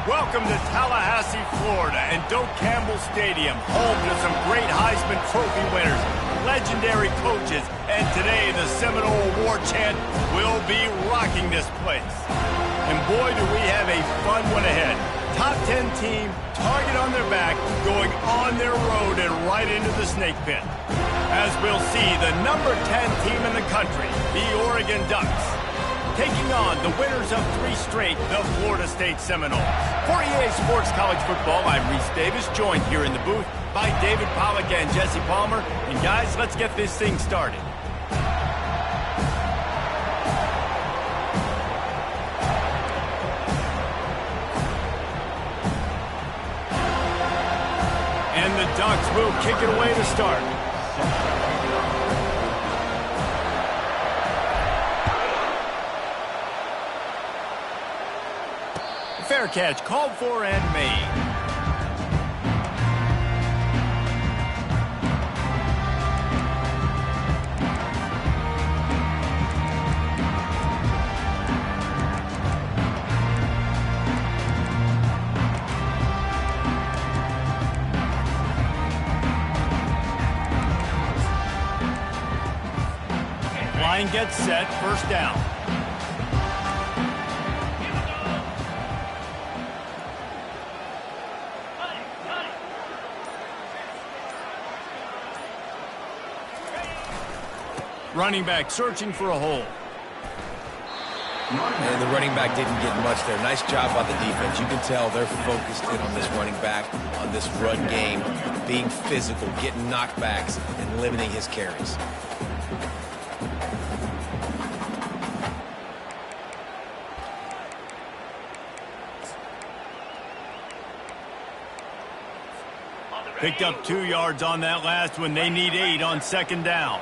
Welcome to Tallahassee, Florida, and Doak Campbell Stadium, home to some great Heisman Trophy winners, legendary coaches, and today the Seminole Award chant will be rocking this place. And boy, do we have a fun one ahead. Top 10 team, target on their back, going on their road and right into the snake pit. As we'll see, the number 10 team in the country, the Oregon Ducks, taking on the winners of 3 straight, the Florida State Seminoles. For EA Sports College Football, I'm Reese Davis, joined here in the booth by David Pollack and Jesse Palmer. And guys, let's get this thing started. And the Ducks will kick it away to start. Fair catch, called for and made. Line gets set, first down. Running back searching for a hole. And the running back didn't get much there. Nice job by the defense. You can tell they're focused in on this running back, on this run game, being physical, getting knockbacks, and limiting his carries. Picked up 2 yards on that last one. They need 8 on second down.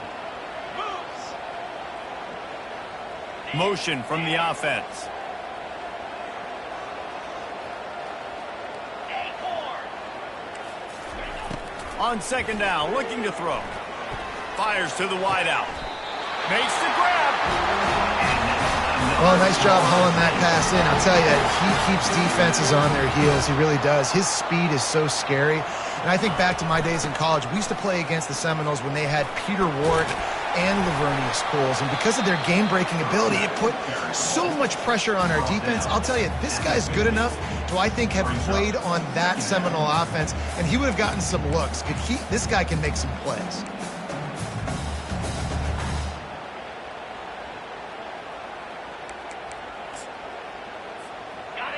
Motion from the offense. On second down, looking to throw. Fires to the wideout. Makes the grab. Well, nice job hauling that pass in. I'll tell you, he keeps defenses on their heels. He really does. His speed is so scary. And I think back to my days in college, we used to play against the Seminoles when they had Peter Warrick and Lavernius Coles, and because of their game-breaking ability, it put so much pressure on our defense. I'll tell you, this guy's good enough to, I think, have played on that Seminole offense, and he would have gotten some looks. This guy can make some plays.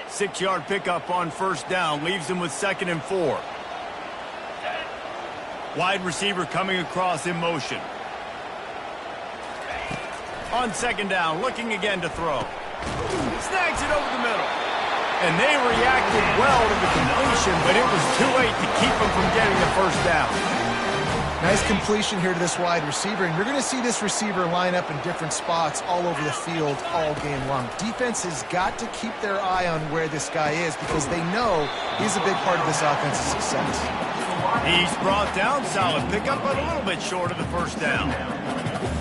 Six-yard pickup on first down, leaves him with 2nd and 4. Wide receiver coming across in motion. On second down, looking again to throw. Snags it over the middle. And they reacted well to the completion, but it was too late to keep them from getting the first down. Nice completion here to this wide receiver, and you're going to see this receiver line up in different spots all over the field all game long. Defense has got to keep their eye on where this guy is because they know he's a big part of this offense's success. He's brought down, solid pickup, but a little bit short of the first down.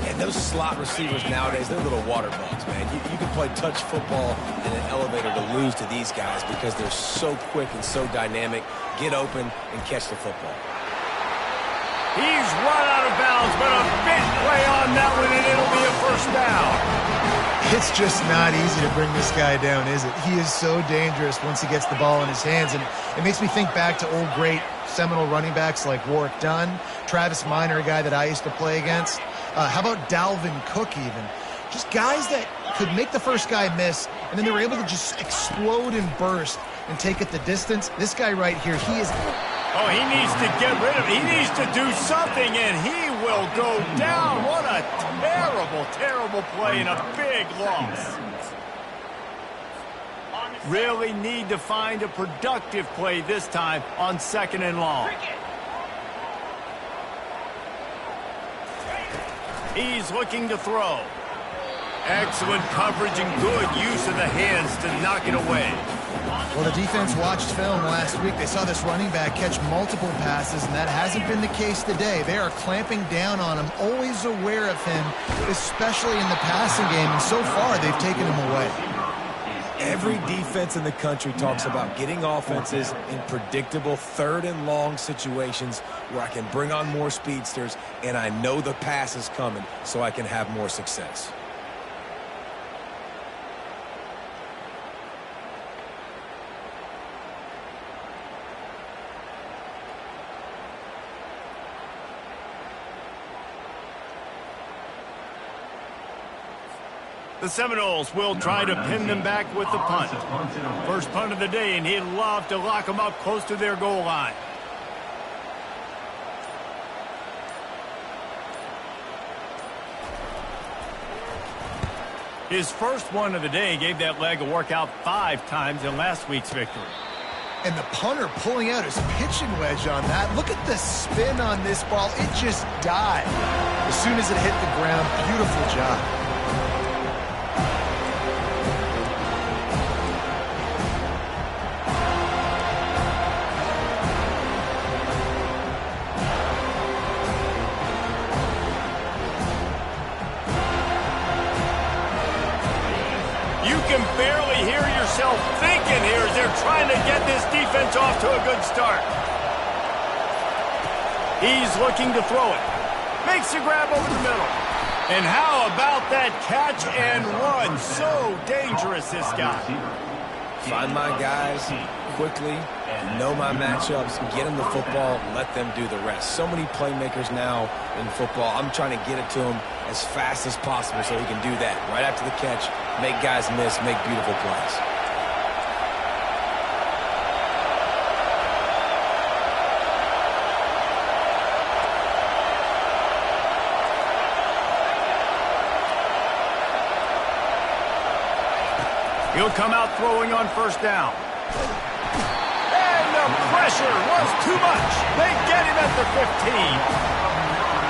And those slot receivers nowadays, they're little water bugs, man. You can play touch football in an elevator to lose to these guys because they're so quick and so dynamic. Get open and catch the football. He's run out of bounds, but a big play on that one, and it'll be a first down. It's just not easy to bring this guy down, is it? He is so dangerous once he gets the ball in his hands, and it makes me think back to old great Seminole running backs like Warrick Dunn, Travis Minor, a guy that I used to play against. How about Dalvin Cook even? Just guys that could make the first guy miss, and then they were able to just explode and burst and take it the distance. This guy right here, he is... Oh, he needs to get rid of it. He needs to do something, and he will go down. What a terrible, terrible play and a big loss. Really need to find a productive play this time on 2nd and long. He's looking to throw. Excellent coverage and good use of the hands to knock it away. Well, the defense watched film last week. They saw this running back catch multiple passes, and that hasn't been the case today. They are clamping down on him, always aware of him, especially in the passing game, and so far they've taken him away. Every defense in the country talks about getting offenses in predictable third and long situations where I can bring on more speedsters and I know the pass is coming so I can have more success. The Seminoles will try to pin them back with the punt. First punt of the day, and he'd love to lock them up close to their goal line. His first one of the day gave that leg a workout 5 times in last week's victory. And the punter pulling out his pitching wedge on that. Look at the spin on this ball. It just died. As soon as it hit the ground, beautiful job. Barely hear yourself thinking here as they're trying to get this defense off to a good start. He's looking to throw it. Makes a grab over the middle. And how about that catch and run? So dangerous, this guy. Find my guys quickly, know my matchups, get them the football, let them do the rest. So many playmakers now in football. I'm trying to get it to him as fast as possible so he can do that. Right after the catch, make guys miss, make beautiful plays. He'll come out throwing on first down. And the pressure was too much. They get him at the 15.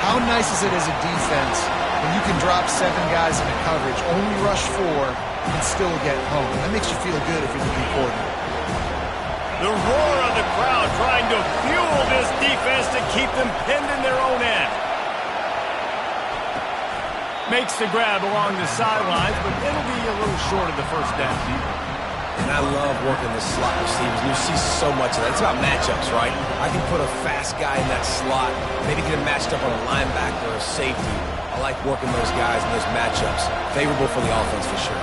How nice is it as a defense when you can drop 7 guys into coverage, only rush 4, and still get home? That makes you feel good if you're the D coordinator. The roar of the crowd trying to fuel this defense to keep them pinned in their own end. Makes the grab along the sidelines, but it'll be a little short of the first down. And I love working the slot receivers. You see so much of that. It's about matchups, right? I can put a fast guy in that slot, maybe get him matched up on a linebacker or a safety. I like working those guys in those matchups. Favorable for the offense for sure.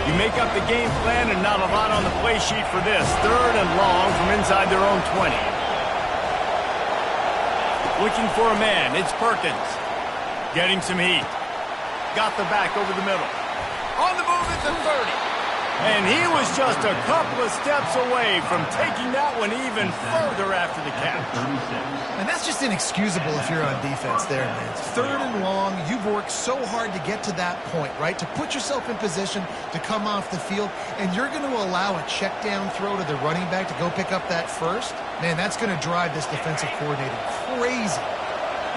You make up the game plan and not a lot on the play sheet for this. 3rd and long from inside their own 20. Looking for a man, it's Perkins. Getting some heat. Got the back over the middle. On the move at the 30. And he was just a couple of steps away from taking that one even further after the catch. And that's just inexcusable if you're on defense there, man. 3rd and long, you've worked so hard to get to that point, right? To put yourself in position to come off the field, and you're going to allow a check down throw to the running back to go pick up that first? Man, that's going to drive this defensive coordinator crazy.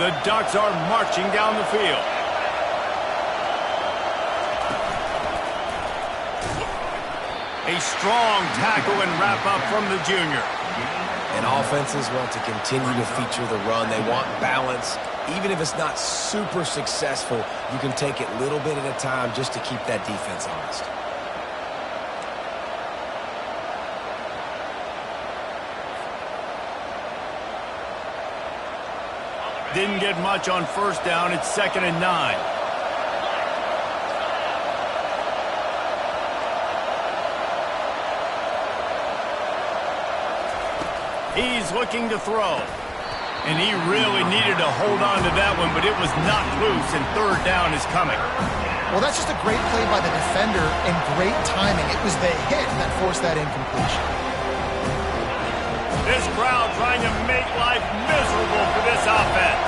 The Ducks are marching down the field. A strong tackle and wrap-up from the junior. And offenses want to continue to feature the run. They want balance. Even if it's not super successful, you can take it little bit at a time just to keep that defense honest. Didn't get much on first down. It's 2nd and 9. He's looking to throw. And he really needed to hold on to that one, but it was knocked loose, and 3rd down is coming. Well, that's just a great play by the defender and great timing. It was the hit that forced that incompletion. This crowd trying to make life miserable for this offense.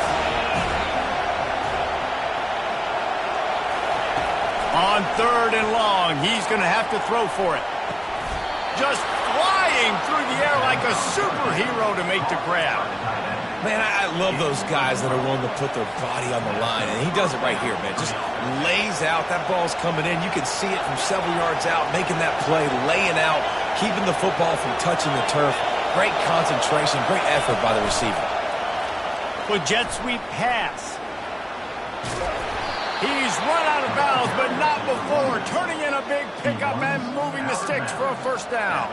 On 3rd and long, he's going to have to throw for it. Just flying through the air like a superhero to make the grab. Man, I love those guys that are willing to put their body on the line, and he does it right here, man. Just lays out. That ball's coming in. You can see it from several yards out, making that play, laying out, keeping the football from touching the turf. Great concentration, great effort by the receiver. With jet sweep pass. He's run out of bounds balls, but not before. Turning in a big pickup and moving the sticks for a first down.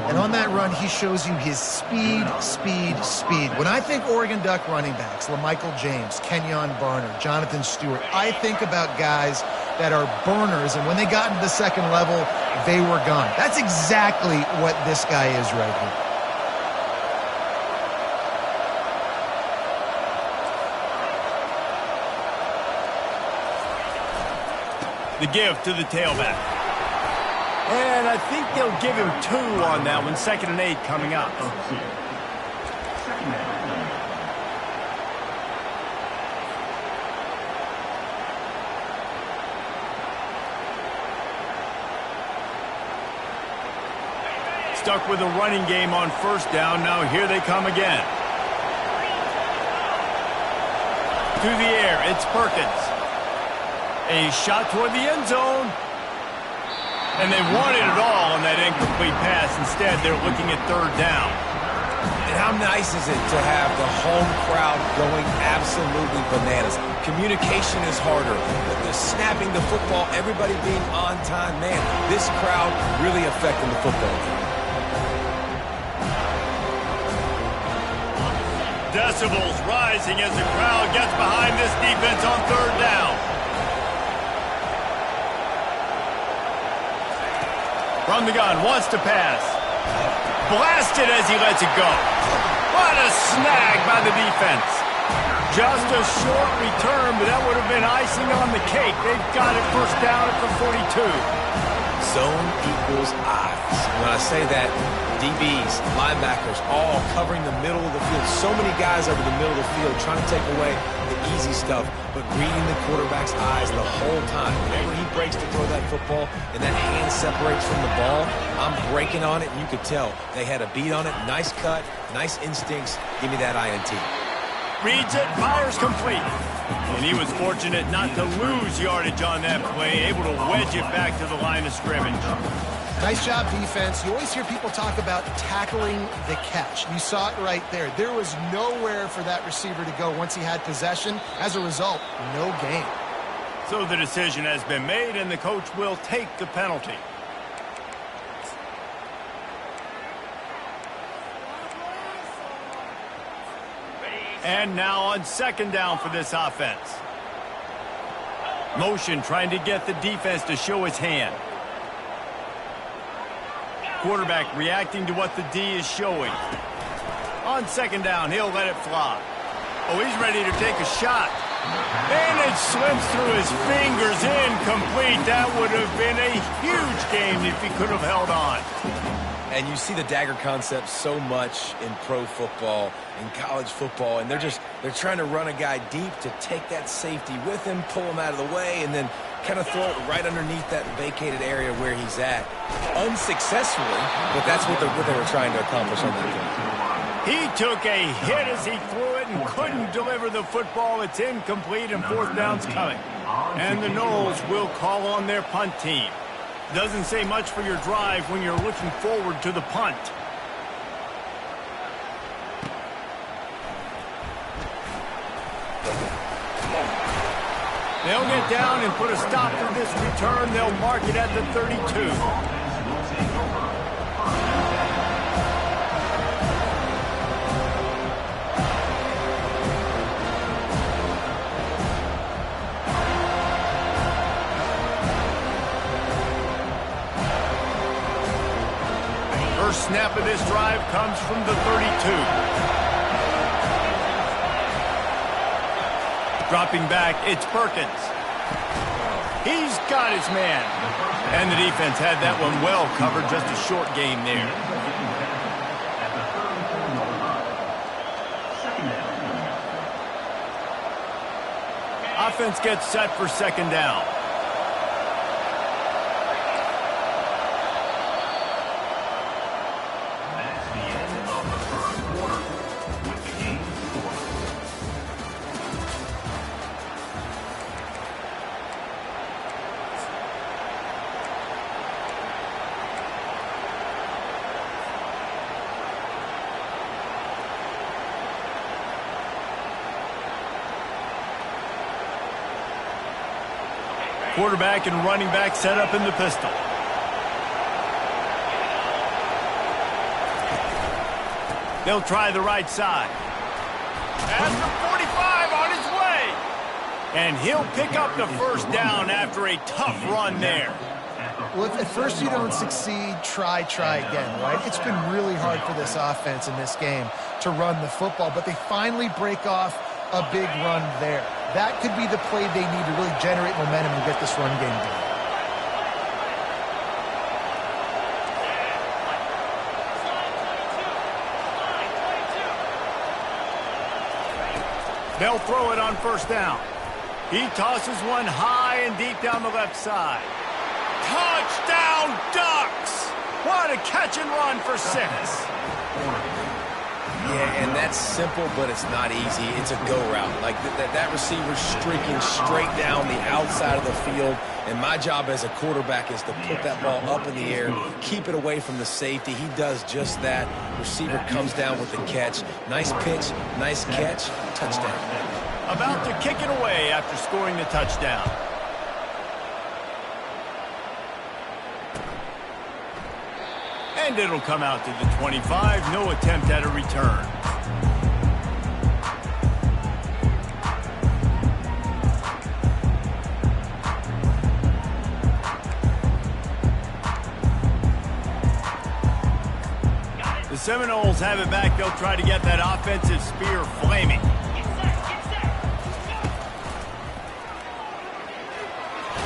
And on that run, he shows you his speed, speed, speed. When I think Oregon Duck running backs, LaMichael James, Kenyon Barner, Jonathan Stewart, I think about guys that are burners, and when they got into the second level, they were gone. That's exactly what this guy is right here. The give to the tailback. And I think they'll give him 2 on that one. 2nd and 8 coming up. Stuck with a running game on first down. Now here they come again. Through the air, it's Perkins. A shot toward the end zone. And they wanted it all on that incomplete pass. Instead, they're looking at 3rd down. And how nice is it to have the home crowd going absolutely bananas? Communication is harder. The snapping the football, everybody being on time. Man, this crowd really affecting the football game. Decibels rising as the crowd gets behind this defense on 3rd down. From the gun, wants to pass. Blasted as he lets it go. What a snag by the defense. Just a short return, but that would have been icing on the cake. They've got it first down at the 42. Zone equals eyes. When I say that, DBs, linebackers, all covering the middle of the field. So many guys over the middle of the field trying to take away the easy stuff, but reading the quarterback's eyes the whole time. Whenever he breaks to throw that football and that hand separates from the ball, I'm breaking on it, and you could tell they had a beat on it. Nice cut, nice instincts. Give me that INT. Reads it, fires complete. And he was fortunate not to lose yardage on that play, able to wedge it back to the line of scrimmage. Nice job, defense. You always hear people talk about tackling the catch. You saw it right there. There was nowhere for that receiver to go once he had possession. As a result, no gain. So the decision has been made, and the coach will take the penalty. And now on 2nd down for this offense. Motion trying to get the defense to show his hand. Quarterback reacting to what the D is showing. On 2nd down, he'll let it fly. Oh, he's ready to take a shot. And it slips through his fingers, incomplete. That would have been a huge game if he could have held on. And you see the dagger concept so much in pro football, in college football, and they're trying to run a guy deep to take that safety with him, pull him out of the way, and then kind of throw it right underneath that vacated area where he's at. Unsuccessfully, but that's what they were trying to accomplish on that game. He took a hit as he threw it and couldn't deliver the football. It's incomplete, and 4th down's coming. And the Noles will call on their punt team. Doesn't say much for your drive when you're looking forward to the punt. They'll get down and put a stop to this return. They'll mark it at the 32. First snap of this drive comes from the 32. Dropping back, it's Perkins. He's got his man. And the defense had that one well covered, just a short game there. Offense gets set for 2nd down. Quarterback and running back set up in the pistol. They'll try the right side. After 45 on his way. And he'll pick up the first down after a tough run there. Well, if at first you don't succeed, try again, right? It's been really hard for this offense in this game to run the football, but they finally break off a big run there. That could be the play they need to really generate momentum and get this run game done. They'll throw it on first down. He tosses one high and deep down the left side. Touchdown, Ducks! What a catch and run for 6. Yeah, and that's simple, but it's not easy. It's a go route. Like that receiver's streaking straight down the outside of the field, and my job as a quarterback is to put that ball up in the air, keep it away from the safety. He does just that. Receiver comes down with the catch. Nice pitch, nice catch, touchdown. About to kick it away after scoring the touchdown. And it'll come out to the 25. No attempt at a return. The Seminoles have it back. They'll try to get that offensive spear flaming.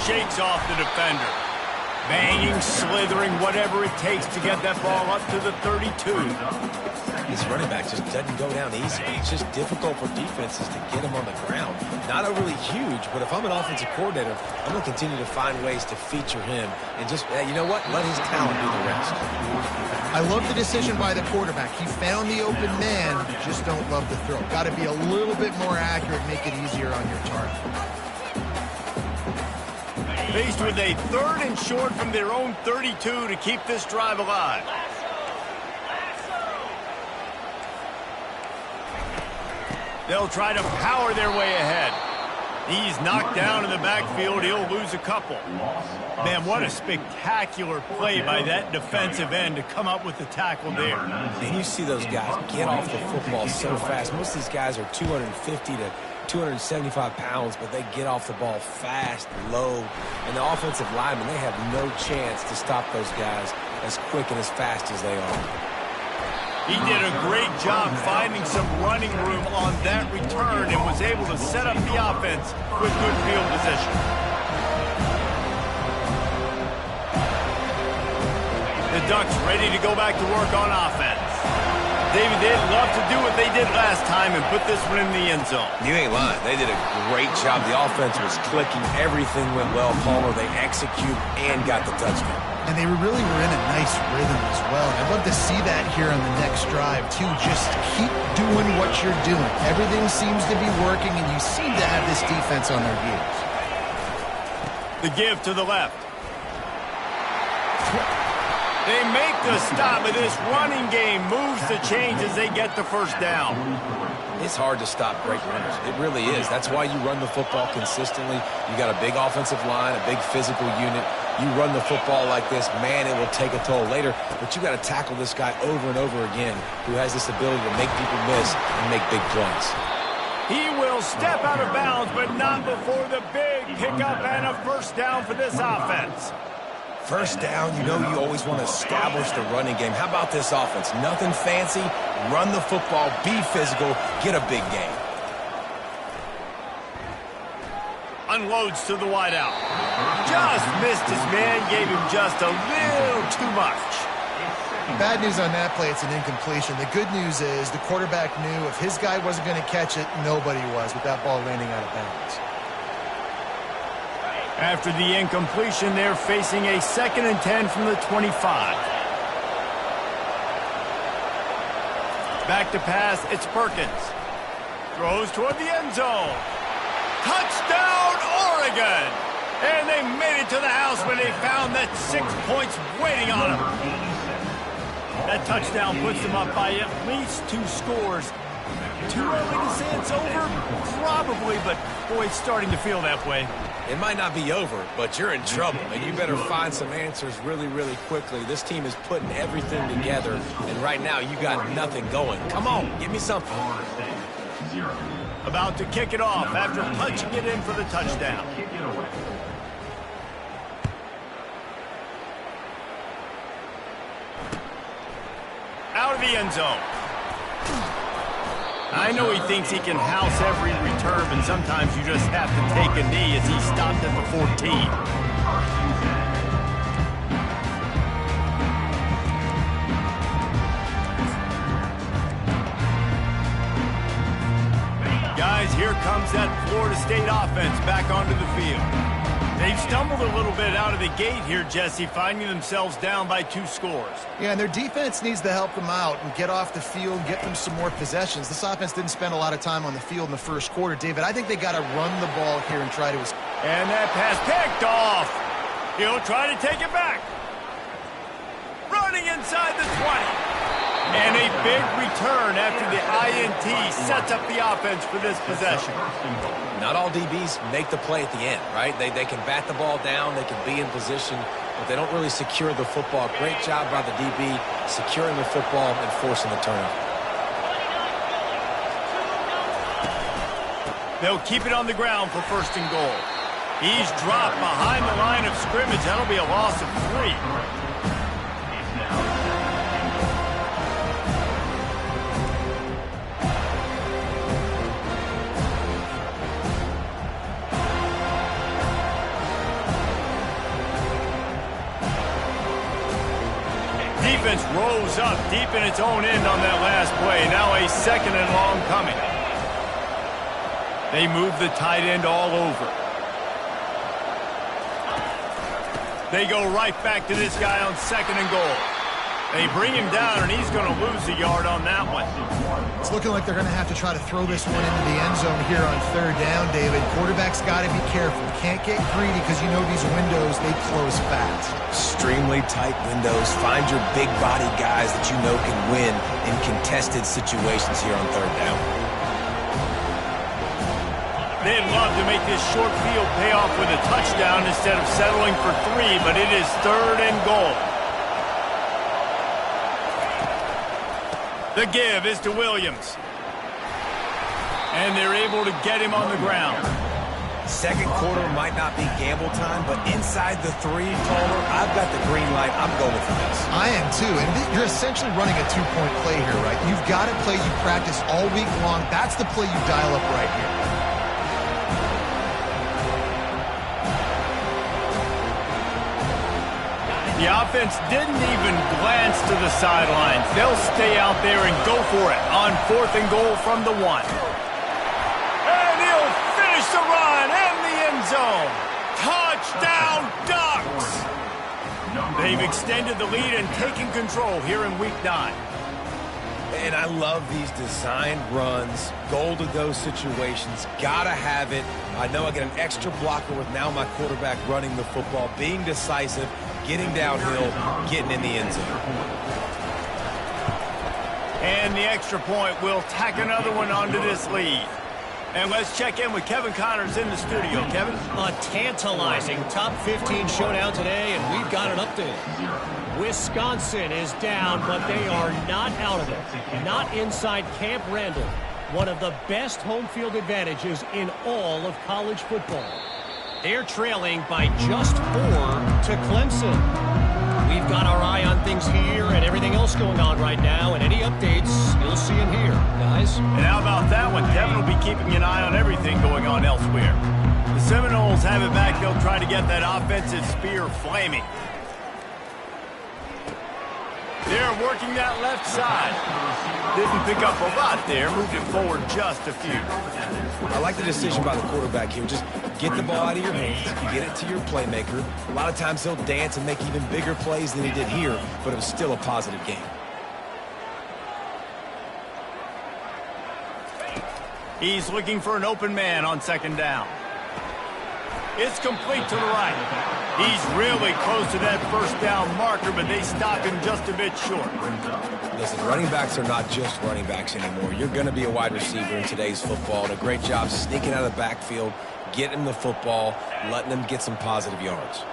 Shakes off the defender. Banging, slithering, whatever it takes to get that ball up to the 32. This running back just doesn't go down easy. It's just difficult for defenses to get him on the ground. Not overly huge, but if I'm an offensive coordinator, I'm going to continue to find ways to feature him and just, you know what, let his talent do the rest. I love the decision by the quarterback. He found the open man, just don't love the throw. Got to be a little bit more accurate, make it easier on your target. Faced with a 3rd and short from their own 32 to keep this drive alive. They'll try to power their way ahead. He's knocked down in the backfield. He'll lose a couple. Man, what a spectacular play by that defensive end to come up with the tackle there. And you see those guys get off the football so fast. Most of these guys are 250 to 275 pounds, but they get off the ball fast, low, and the offensive linemen, they have no chance to stop those guys as quick and as fast as they are. He did a great job finding some running room on that return and was able to set up the offense with good field position. The Ducks ready to go back to work on offense. David, they'd love to do what they did last time and put this one in the end zone. You ain't lying. They did a great job. The offense was clicking. Everything went well. Palmer, they execute and got the touchdown. And they really were in a nice rhythm as well. I'd love to see that here on the next drive, too. Just keep doing what you're doing. Everything seems to be working, and you seem to have this defense on their heels. The give to the left. They make the stop, but this running game moves the chains as they get the first down. It's hard to stop great runners. It really is. That's why you run the football consistently. You got a big offensive line, a big physical unit. You run the football like this, man, it will take a toll later. But you got to tackle this guy over and over again who has this ability to make people miss and make big plays. He will step out of bounds, but not before the big pickup and a first down for this offense. First down, you know you always want to establish the running game. How about this offense? Nothing fancy. Run the football, be physical, get a big gain. Unloads to the wideout. Just missed his man, gave him just a little too much. Bad news on that play, it's an incompletion. The good news is the quarterback knew if his guy wasn't going to catch it, nobody was with that ball landing out of bounds. After the incompletion, they're facing a 2nd and 10 from the 25. Back to pass, it's Perkins. Throws toward the end zone. Touchdown, Oregon! And they made it to the house when they found that 6 points waiting on them. That touchdown puts them up by at least 2 scores. Too early to say it's over? Probably, but boy, it's starting to feel that way. It might not be over, but you're in trouble, and you better find some answers really, really quickly. This team is putting everything together, and right now you got nothing going. Come on, give me something. About to kick it off after punching it in for the touchdown. Out of the end zone. I know he thinks he can house every return, but sometimes you just have to take a knee as he stopped at the 14. Guys, here comes that Florida State offense back onto the field. They've stumbled a little bit out of the gate here, Jesse, finding themselves down by 2 scores. Yeah, and their defense needs to help them out and get off the field, get them some more possessions. This offense didn't spend a lot of time on the field in the first quarter, David. I think they got to run the ball here and try to... And that pass picked off. He'll try to take it back. Running inside the 20. And a big return after the INT sets up the offense for this possession. Not all DBs make the play at the end, right? They can bat the ball down, they can be in position, but they don't really secure the football. Great job by the DB securing the football and forcing the turnover. They'll keep it on the ground for 1st and goal. He's dropped behind the line of scrimmage. That'll be a loss of 3. Defense rose up deep in its own end on that last play. Now a 2nd and long coming. They move the tight end all over. They go right back to this guy on 2nd and goal. They bring him down, and he's going to lose a yard on that one. It's looking like they're going to have to try to throw this one into the end zone here on 3rd down, David. Quarterback's got to be careful. Can't get greedy because you know these windows, they close fast. Extremely tight windows. Find your big body guys that you know can win in contested situations here on 3rd down. They'd love to make this short field pay off with a touchdown instead of settling for 3, but it is 3rd and goal. The give is to Williams. And they're able to get him on the ground. 2nd quarter might not be gamble time, but inside the 3, Palmer, I've got the green light. I'm going for this. I am too, and you're essentially running a 2-point play here, right? You've got a play you practice all week long. That's the play you dial up right here. The offense didn't even glance to the sidelines. They'll stay out there and go for it on 4th and goal from the 1. And he'll finish the run in the end zone. Touchdown, Ducks! They've extended the lead and taken control here in Week 9. And I love these designed runs, goal-to-go situations. Gotta have it. I know I get an extra blocker with now my quarterback running the football, being decisive, getting downhill, getting in the end zone. And the extra point will tack another one onto this lead. And let's check in with Kevin Connors in the studio. Kevin? A tantalizing top 15 showdown today, and we've got an update. Wisconsin is down, but they are not out of it. Not inside Camp Randall, one of the best home field advantages in all of college football. They're trailing by just 4 to Clemson. We've got our eye on things here and everything else going on right now, and any updates you'll see in here, guys. And how about that one? Kevin will be keeping an eye on everything going on elsewhere. The Seminoles have it back. They'll try to get that offensive spear flaming. They're working that left side. Didn't pick up a lot there. Moved it forward just a few. I like the decision by the quarterback here. Just get the ball out of your hands. Get it to your playmaker. A lot of times he'll dance and make even bigger plays than he did here, but it was still a positive game. He's looking for an open man on 2nd down. It's complete to the right. He's really close to that 1st down marker, but they stop him just a bit short. Listen, running backs are not just running backs anymore. You're going to be a wide receiver in today's football. And a great job sneaking out of the backfield, getting the football, letting them get some positive yards.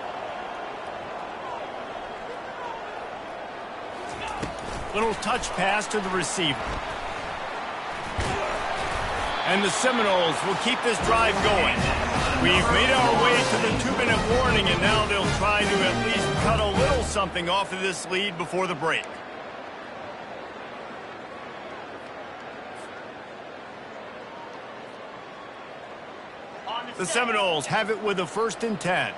Little touch pass to the receiver. And the Seminoles will keep this drive going. We've made our way to the 2-minute warning, and now they'll try to at least cut a little something off of this lead before the break. The Seminoles have it with a 1st and 10.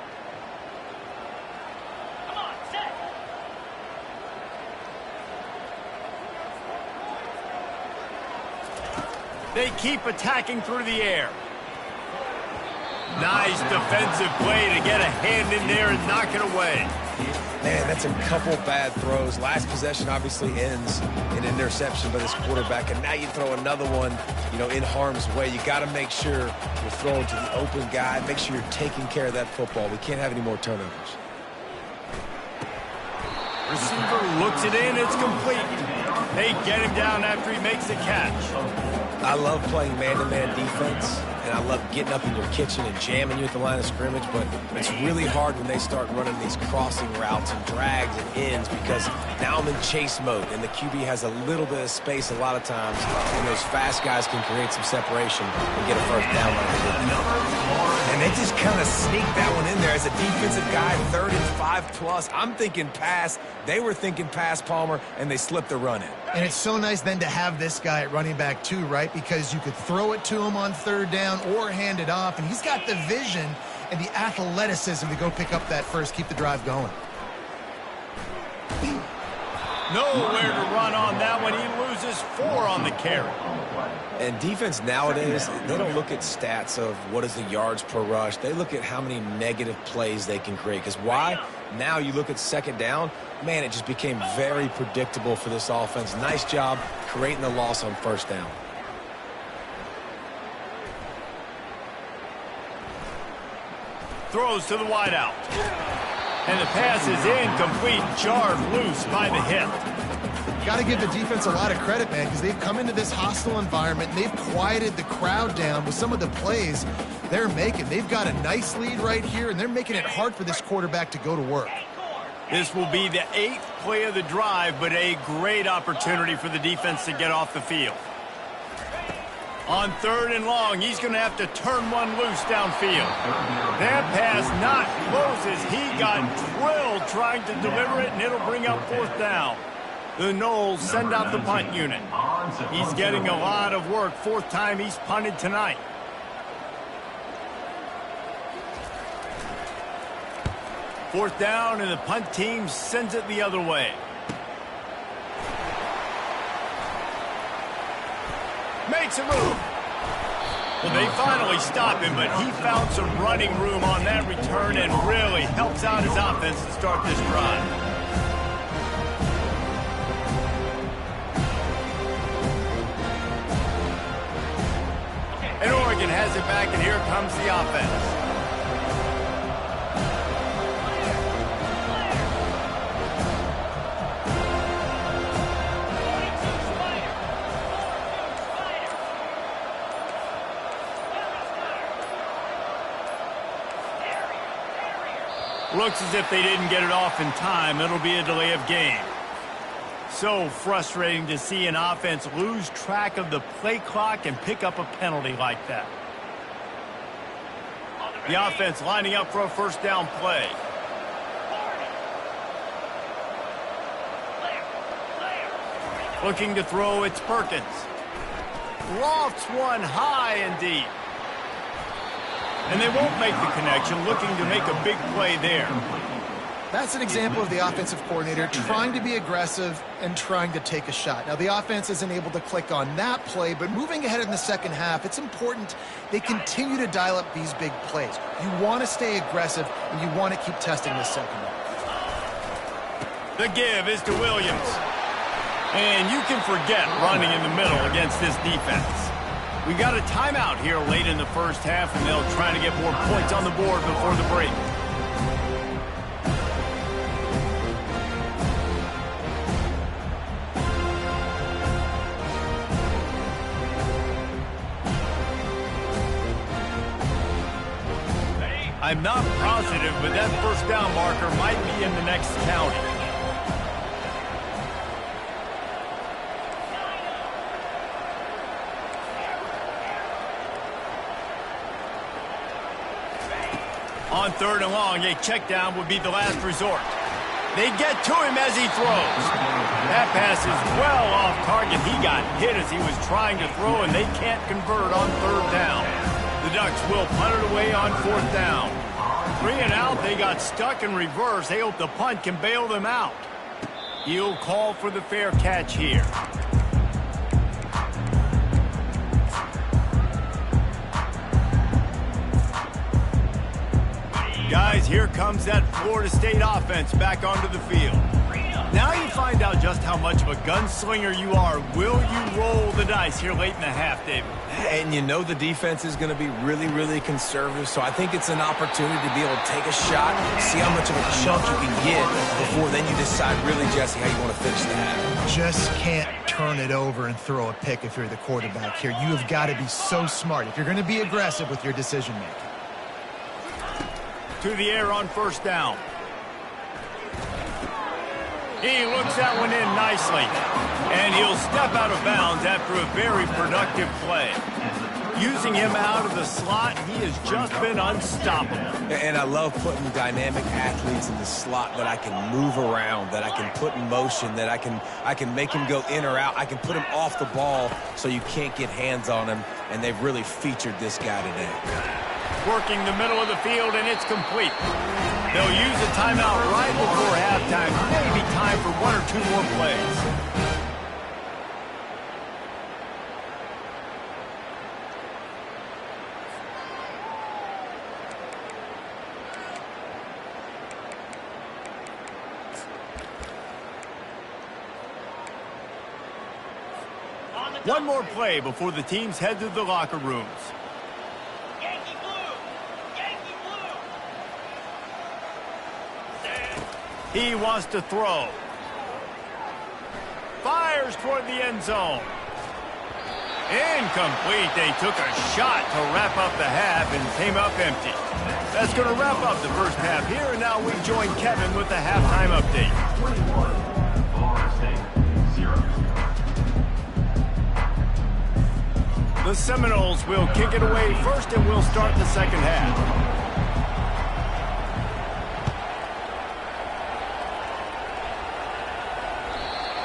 They keep attacking through the air. Nice defensive play to get a hand in there and knock it away. Man, that's a couple bad throws. Last possession obviously ends in interception by this quarterback, and now you throw another one, in harm's way. You got to make sure you're throwing to the open guy. Make sure you're taking care of that football. We can't have any more turnovers. Receiver looks it in. It's complete. They get him down after he makes the catch. I love playing man-to-man defense, and I love getting up in your kitchen and jamming you at the line of scrimmage, but it's really hard when they start running these crossing routes and drags and ends because now I'm in chase mode, and the QB has a little bit of space a lot of times, and those fast guys can create some separation and get a first down like they did. And they just kind of sneaked that one in there as a defensive guy, 3rd and 5+. I'm thinking pass. They were thinking pass, Palmer, and they slipped the run in. And it's so nice then to have this guy at running back too, right? Because you could throw it to him on 3rd down or hand it off, and he's got the vision and the athleticism to go pick up that first, keep the drive going. Nowhere to run on that one. He loses 4 on the carry. And defense nowadays, they don't look at stats of what is the yards per rush. They look at how many negative plays they can create. Because why? Now you look at 2nd down, man, it just became very predictable for this offense. Nice job creating the loss on 1st down. Throws to the wideout. And the pass is incomplete, jarred loose by the hip. Got to give the defense a lot of credit, man, because they've come into this hostile environment and they've quieted the crowd down with some of the plays they're making. They've got a nice lead right here, and they're making it hard for this quarterback to go to work. This will be the 8th play of the drive, but a great opportunity for the defense to get off the field. On 3rd and long, he's going to have to turn one loose downfield. That pass not closes. He got drilled trying to deliver it, and it'll bring up 4th down. The Noles send out the punt unit. He's getting a lot of work. 4th time he's punted tonight. Fourth down, and the punt team sends it the other way. Makes a move. Well, they finally stop him, but he found some running room on that return and really helps out his offense to start this drive. And Oregon has it back, and here comes the offense. Looks as if they didn't get it off in time. It'll be a delay of game. So frustrating to see an offense lose track of the play clock and pick up a penalty like that. The offense lining up for a 1st down play. Looking to throw, it's Perkins. Lofts one high and deep. And they won't make the connection, looking to make a big play there. That's an example of the offensive coordinator trying to be aggressive and trying to take a shot. Now, the offense isn't able to click on that play, but moving ahead in the 2nd half, it's important they continue to dial up these big plays. You want to stay aggressive, and you want to keep testing this secondary. The give is to Williams. And you can forget running in the middle against this defense. We got a timeout here late in the 1st half, and they'll try to get more points on the board before the break. I'm not positive, but that first down marker might be in the next county. On 3rd and long, a check down would be the last resort. They get to him as he throws. That pass is well off target. He got hit as he was trying to throw, and they can't convert on 3rd down. The Ducks will punt it away on 4th down. 3 and out, they got stuck in reverse. They hope the punt can bail them out. He'll call for the fair catch here. Guys, here comes that Florida State offense back onto the field. Now you find out just how much of a gunslinger you are. Will you roll the dice here late in the half, David? And you know the defense is going to be really, really conservative, so I think it's an opportunity to be able to take a shot, see how much of a chunk you can get before then you decide really, Jesse, how you want to finish the half. Just can't turn it over and throw a pick if you're the quarterback here. You have got to be so smart if you're going to be aggressive with your decision-making. To the air on 1st down. He looks that one in nicely. And he'll step out of bounds after a very productive play. Using him out of the slot, he has just been unstoppable. And I love putting dynamic athletes in the slot that I can move around, that I can put in motion, that I can make him go in or out. I can put him off the ball so you can't get hands on him, and they've really featured this guy today. Working the middle of the field, and it's complete. They'll use a timeout right before halftime. Maybe time for 1 or 2 more plays. One more play before the teams head to the locker rooms. He wants to throw. Fires toward the end zone. Incomplete. They took a shot to wrap up the half and came up empty. That's going to wrap up the first half here, and now we join Kevin with the halftime update. 21, Florida State, 0. The Seminoles will kick it away first, and we'll start the second half.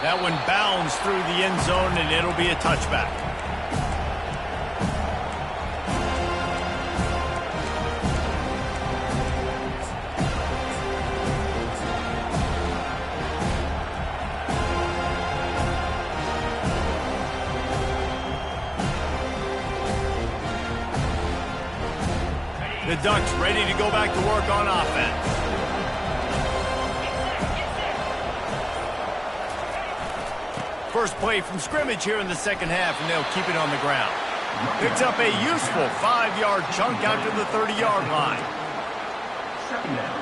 That one bounds through the end zone, and it'll be a touchback. The Ducks ready to go back to work on offense. First play from scrimmage here in the second half, and they'll keep it on the ground. Picks up a useful 5-yard chunk out to the 30-yard line. Second down.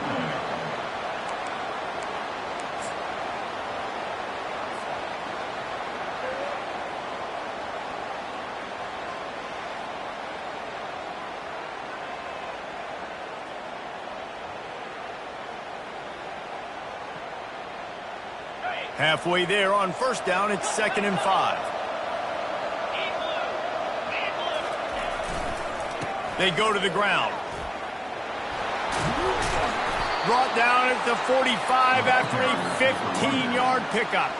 Halfway there on first down, it's 2nd and 5. They go to the ground. Brought down at the 45 after a 15-yard pickup.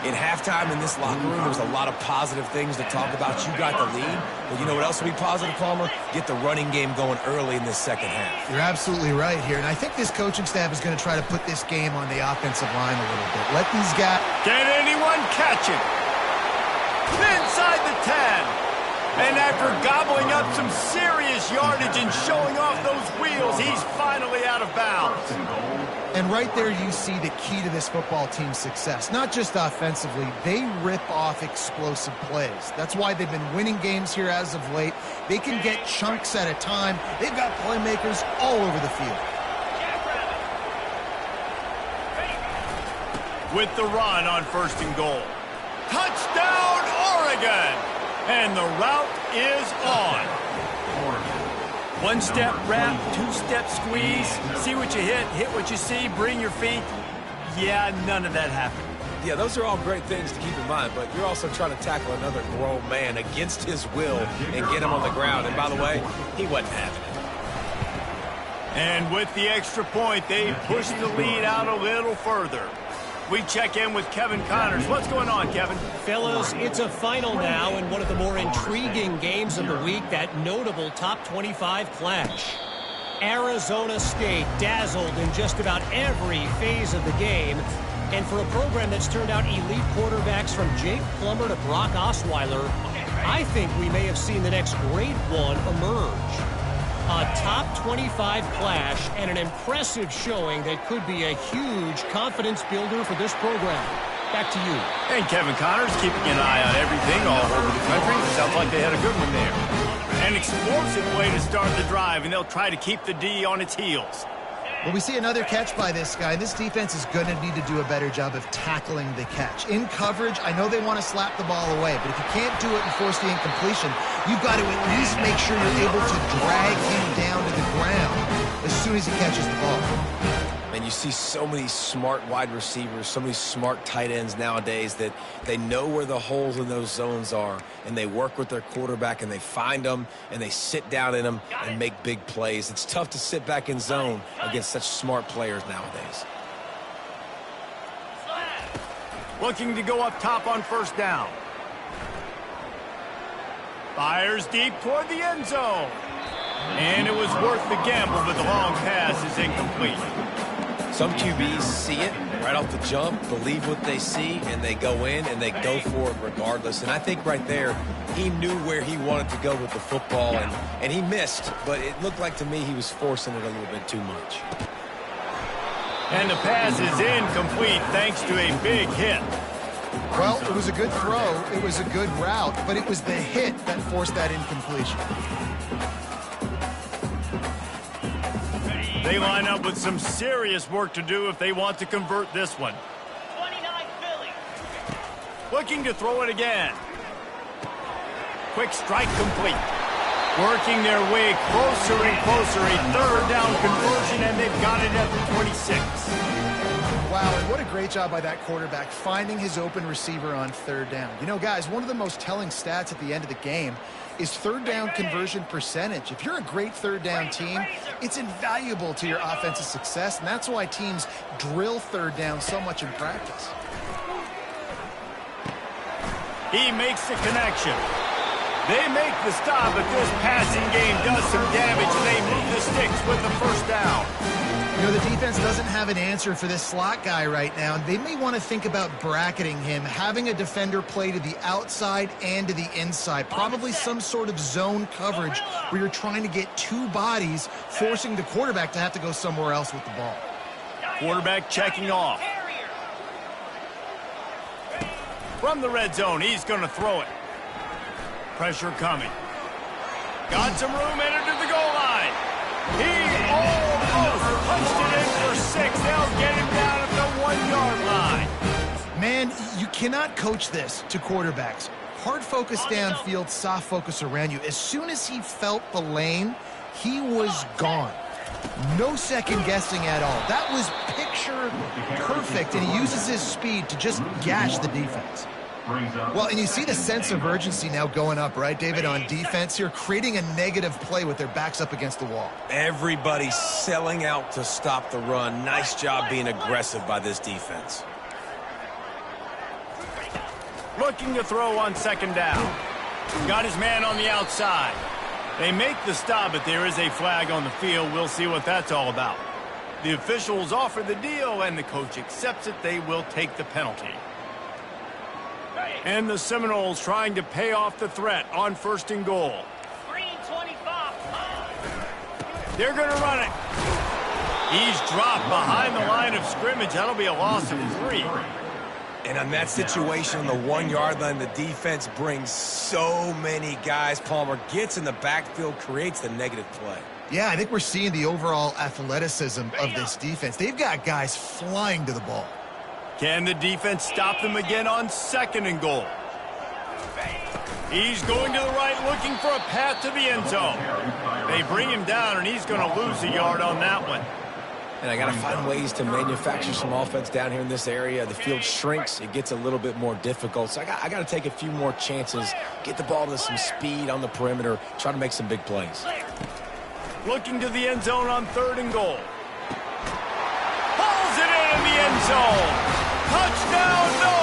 In halftime in this locker room, there's a lot of positive things to talk about. You got the lead, but you know what else will be positive, Palmer? Get the running game going early in this second half. You're absolutely right here, and I think this coaching staff is going to try to put this game on the offensive line a little bit. Let these guys... Can anyone catch it? Inside the 10. And after gobbling up some serious yardage and showing off those wheels, he's finally out of bounds. And right there you see the key to this football team's success. Not just offensively, they rip off explosive plays. That's why they've been winning games here as of late. They can get chunks at a time. They've got playmakers all over the field. With the run on 1st and goal. Touchdown, Oregon! And the route is on. One-step wrap, two-step squeeze, see what you hit what you see, bring your feet. Yeah, none of that happened. Yeah, those are all great things to keep in mind, but you're also trying to tackle another grown man against his will and get him on the ground. And by the way, he wasn't having it. And with the extra point, they push the lead out a little further. We check in with Kevin Connors. What's going on, Kevin? Fellas, it's a final now in one of the more intriguing games of the week, that notable top 25 clash. Arizona State dazzled in just about every phase of the game. And for a program that's turned out elite quarterbacks from Jake Plummer to Brock Osweiler, I think we may have seen the next great one emerge. A top 25 clash and an impressive showing that could be a huge confidence builder for this program. Back to you. And Kevin Connors keeping an eye on everything all over the country. Sounds like they had a good one there. An explosive way to start the drive, and they'll try to keep the D on its heels. Well, we see another catch by this guy. This defense is going to need to do a better job of tackling the catch. In coverage, I know they want to slap the ball away, but if you can't do it and force the incompletion, you've got to at least make sure you're able to drag him down to the ground as soon as he catches the ball. And you see so many smart wide receivers, so many smart tight ends nowadays that they know where the holes in those zones are, and they work with their quarterback, and they find them, and they sit down in them and make big plays. It's tough to sit back in zone against such smart players nowadays. Looking to go up top on first down. Fires deep toward the end zone. And it was worth the gamble, but the long pass is incomplete. Some QBs see it right off the jump, believe what they see, and they go in and they go for it regardless. And I think right there, he knew where he wanted to go with the football, and he missed. But it looked like to me he was forcing it a little bit too much. And the pass is incomplete thanks to a big hit. Well, it was a good throw. It was a good route, but it was the hit that forced that incompletion. They line up with some serious work to do if they want to convert this one. 29 Philly. Looking to throw it again. Quick strike complete. Working their way closer and closer. A third down conversion, and they've got it at the 26. Wow, and what a great job by that quarterback finding his open receiver on third down. You know, guys, one of the most telling stats at the end of the game is third down conversion percentage. If you're a great third down team, it's invaluable to your offensive success, and that's why teams drill third down so much in practice. He makes the connection. They make the stop, but this passing game does some damage, and they move the sticks with the first down. You know, the defense doesn't have an answer for this slot guy right now. They may want to think about bracketing him, having a defender play to the outside and to the inside. Probably some sort of zone coverage where you're trying to get two bodies, forcing the quarterback to have to go somewhere else with the ball. Quarterback checking off. From the red zone, he's going to throw it. Pressure coming. Got some room, entered to the goal line. He almost punched it in for 6. They'll get him down at the 1-yard line. Man, you cannot coach this to quarterbacks. Hard focus downfield, soft focus around you. As soon as he felt the lane, he was gone. No second guessing at all. That was picture perfect, and he uses his speed to just gash the defense. Well, and you see the sense of urgency now going up, right, David, on defense here, creating a negative play with their backs up against the wall. Everybody's selling out to stop the run. Nice job being aggressive by this defense. Looking to throw on second down. Got his man on the outside. They make the stop, but there is a flag on the field. We'll see what that's all about. The officials offer the deal, and the coach accepts it. They will take the penalty. And the Seminoles trying to pay off the threat on first and goal. Green 25. They're going to run it. He's dropped behind the line of scrimmage. That'll be a loss of 3. And on that situation on the 1-yard line, the defense brings so many guys. Palmer gets in the backfield, creates the negative play. Yeah, I think we're seeing the overall athleticism of this defense. They've got guys flying to the ball. Can the defense stop them again on second and goal? He's going to the right, looking for a path to the end zone. They bring him down, and he's going to lose a yard on that one. And I got to find ways to manufacture some offense down here in this area. The field shrinks. It gets a little bit more difficult. So I got to take a few more chances, get the ball to some speed on the perimeter, try to make some big plays. Looking to the end zone on 3rd and goal. Pulls it in the end zone. Touchdown, no!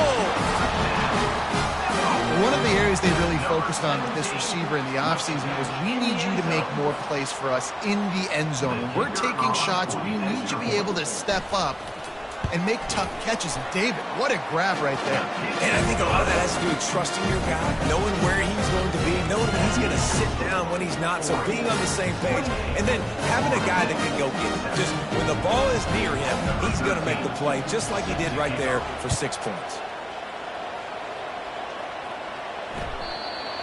One of the areas they really focused on with this receiver in the offseason was we need you to make more plays for us in the end zone. When we're taking shots, we need you to be able to step up and make tough catches. And David, what a grab right there. And I think a lot of that has to do with trusting your guy, knowing where he's going to be, knowing that he's going to sit down when he's not, so being on the same page, and then having a guy that can go get it. Just when the ball is near him, he's going to make the play, just like he did right there for 6 points.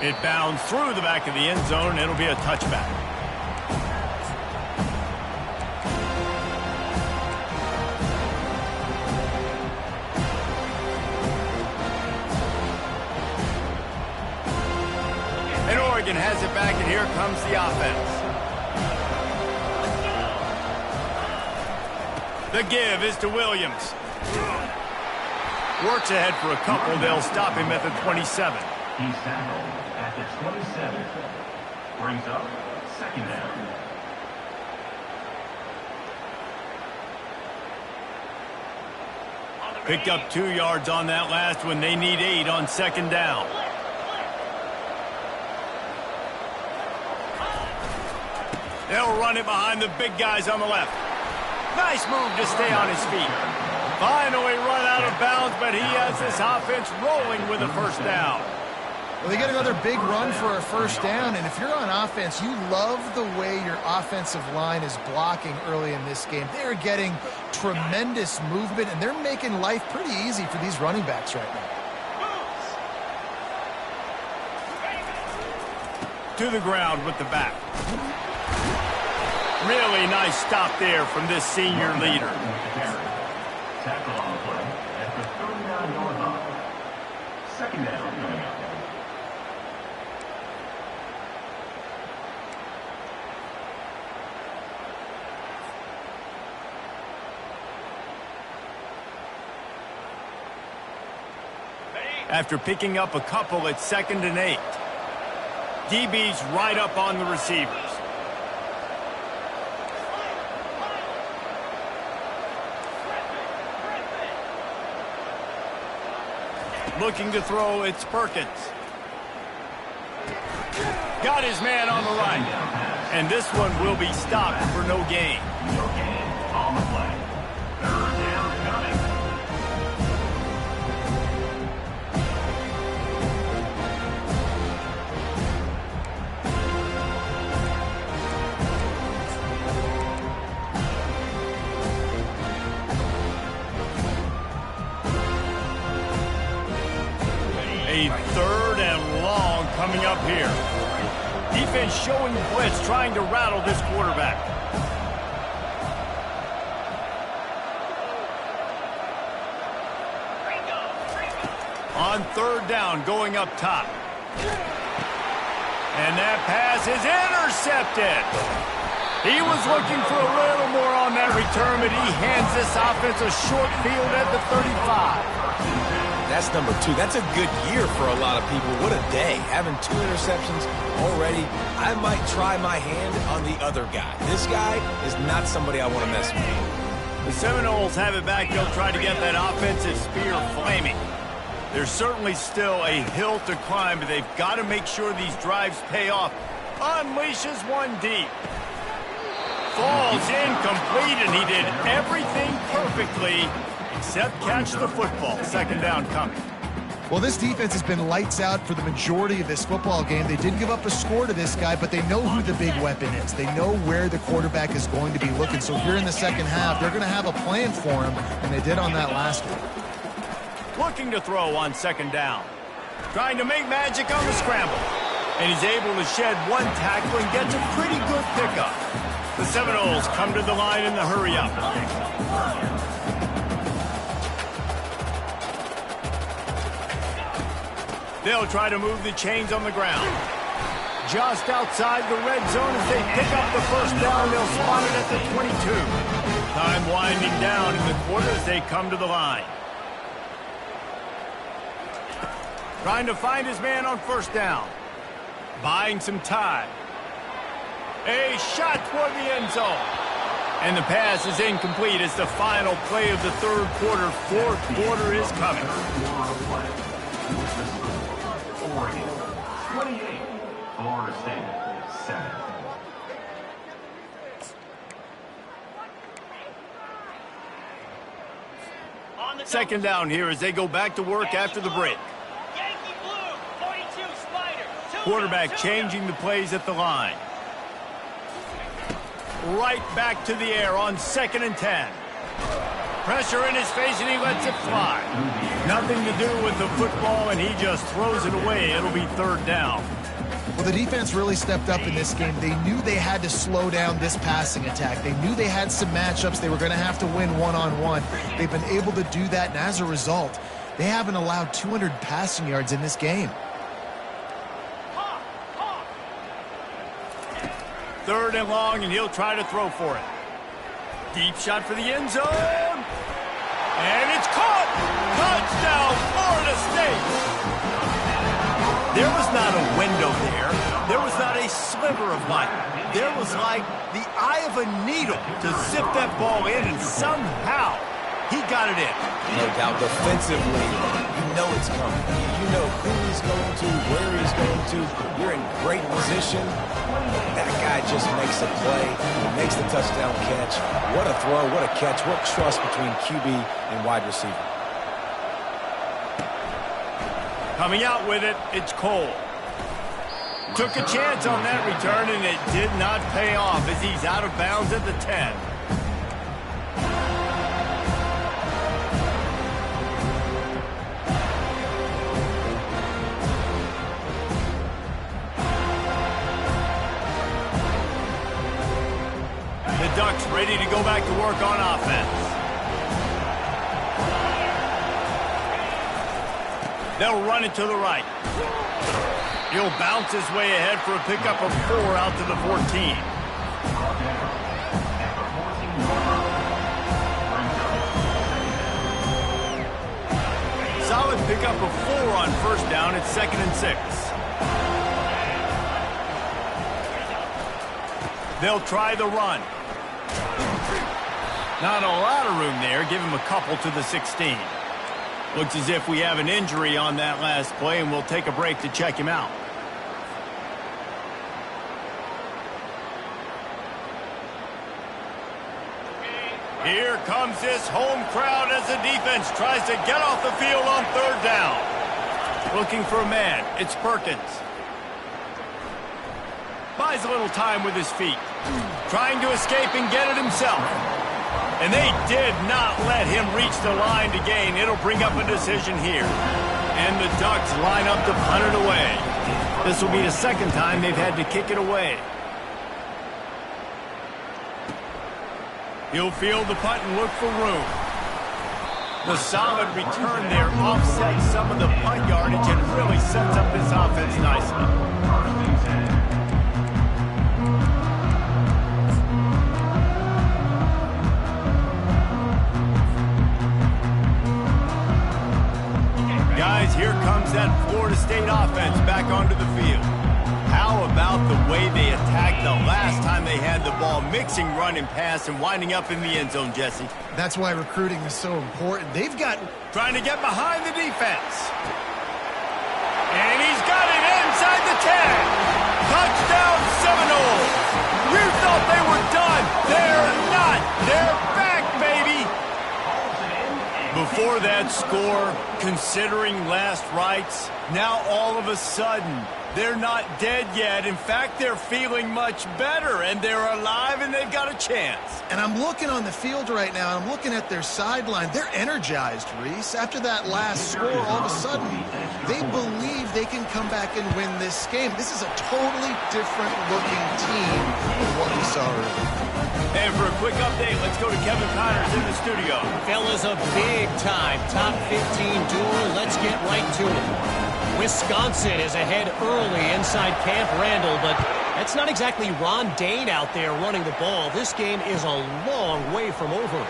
It bounds through the back of the end zone, and it'll be a touchback. And Oregon has it back, and here comes the offense. The give is to Williams. Works ahead for a couple. They'll stop him at the 27. He's tackled at the 27. Brings up 2nd down. Picked up 2 yards on that last one. They need 8 on 2nd down. They'll run it behind the big guys on the left. Nice move to stay on his feet. Finally run out of bounds, but he has this offense rolling with a 1st down. Well, they get another big run for a 1st down, and if you're on offense, you love the way your offensive line is blocking early in this game. They're getting tremendous movement, and they're making life pretty easy for these running backs right now. To the ground with the back. Really nice stop there from this senior leader. Tackle on the play at the 39-yard line. 2nd down coming up. After picking up a couple at 2nd and 8. DB's right up on the receivers. Looking to throw, it's Perkins. Got his man on the right. And this one will be stopped for no gain. No gain on the play. 3rd down coming. A 3rd and long coming up here. Defense showing blitz, trying to rattle this quarterback. On 3rd down, going up top. And that pass is intercepted. He was looking for a little more on that return, but he hands this offense a short field at the 35. That's number 2. That's a good year for a lot of people. What a day. Having 2 interceptions already. I might try my hand on the other guy. This guy is not somebody I want to mess with. The Seminoles have it back. They'll try to get that offensive spear flaming. There's certainly still a hill to climb, but they've got to make sure these drives pay off. Unleashes one deep. Falls incomplete, and he did everything perfectly except catch the football. 2nd down coming. Well, this defense has been lights out for the majority of this football game. They did give up a score to this guy, but they know who the big weapon is. They know where the quarterback is going to be looking. So here in the 2nd half, they're going to have a plan for him, and they did on that last one. Looking to throw on 2nd down. Trying to make magic on the scramble. And he's able to shed one tackle and gets a pretty good pickup. The Seminoles come to the line in the hurry-up. They'll try to move the chains on the ground. Just outside the red zone as they pick up the first down. They'll spot it at the 22. Time winding down in the quarter as they come to the line. Trying to find his man on first down. Buying some time. A shot toward the end zone. And the pass is incomplete as the final play of the third quarter. Fourth quarter is coming. Oregon, 28. Florida State, 7. Second down here as they go back to work after the break. Yankee blue, 42 Spider. Quarterback changing the plays at the line. Right back to the air on 2nd and 10. Pressure in his face and he lets it fly. Nothing to do with the football and he just throws it away. It'll be third down. Well, the defense really stepped up in this game. They knew they had to slow down this passing attack. They knew they had some matchups they were going to have to win one-on-one. They've been able to do that, and as a result, they haven't allowed 200 passing yards in this game. Third and long, and he'll try to throw for it. Deep shot for the end zone. And it's caught! Touchdown, Florida State! There was not a window there. There was not a sliver of light. There was like the eye of a needle to zip that ball in, and somehow he got it in. No doubt. Defensively, you know it's coming. You know who he's going to, where he's going to. You're in great position. That guy just makes a play. He makes the touchdown catch. What a throw, what a catch, what trust between QB and wide receiver. Coming out with it, it's Cole. Took a chance on that return, and it did not pay off as he's out of bounds at the 10. The Ducks ready to go back to work on offense. They'll run it to the right. He'll bounce his way ahead for a pickup of 4 out to the 14. Solid pickup of 4 on first down. It's 2nd and 6. They'll try the run. Not a lot of room there. Give him a couple to the 16. Looks as if we have an injury on that last play, and we'll take a break to check him out. Here comes this home crowd as the defense tries to get off the field on third down. Looking for a man. It's Perkins. Buys a little time with his feet. Trying to escape and get it himself. And they did not let him reach the line to gain. It'll bring up a decision here. And the Ducks line up to punt it away. This will be the second time they've had to kick it away. He'll field the punt and look for room. The solid return there offsets some of the punt yardage and really sets up this offense nicely. Guys, here comes that Florida State offense back onto the field. How about the way they attacked the last time they had the ball, mixing run and pass and winding up in the end zone, Jesse? That's why recruiting is so important. They've got... Trying to get behind the defense. And he's got it inside the 10. Touchdown Seminoles. You thought they were done. They're not. They're back, baby. Before that score, considering last rites, now all of a sudden, they're not dead yet. In fact, they're feeling much better, and they're alive, and they've got a chance. And I'm looking on the field right now, and I'm looking at their sideline. They're energized, Reese. After that last score, all of a sudden, they believe they can come back and win this game. This is a totally different-looking team than what we saw earlier. And for a quick update, let's go to Kevin Connors in the studio. Fellas, a big-time top 15 duel. Let's get right to it. Wisconsin is ahead early inside Camp Randall, but that's not exactly Ron Dane out there running the ball. This game is a long way from over.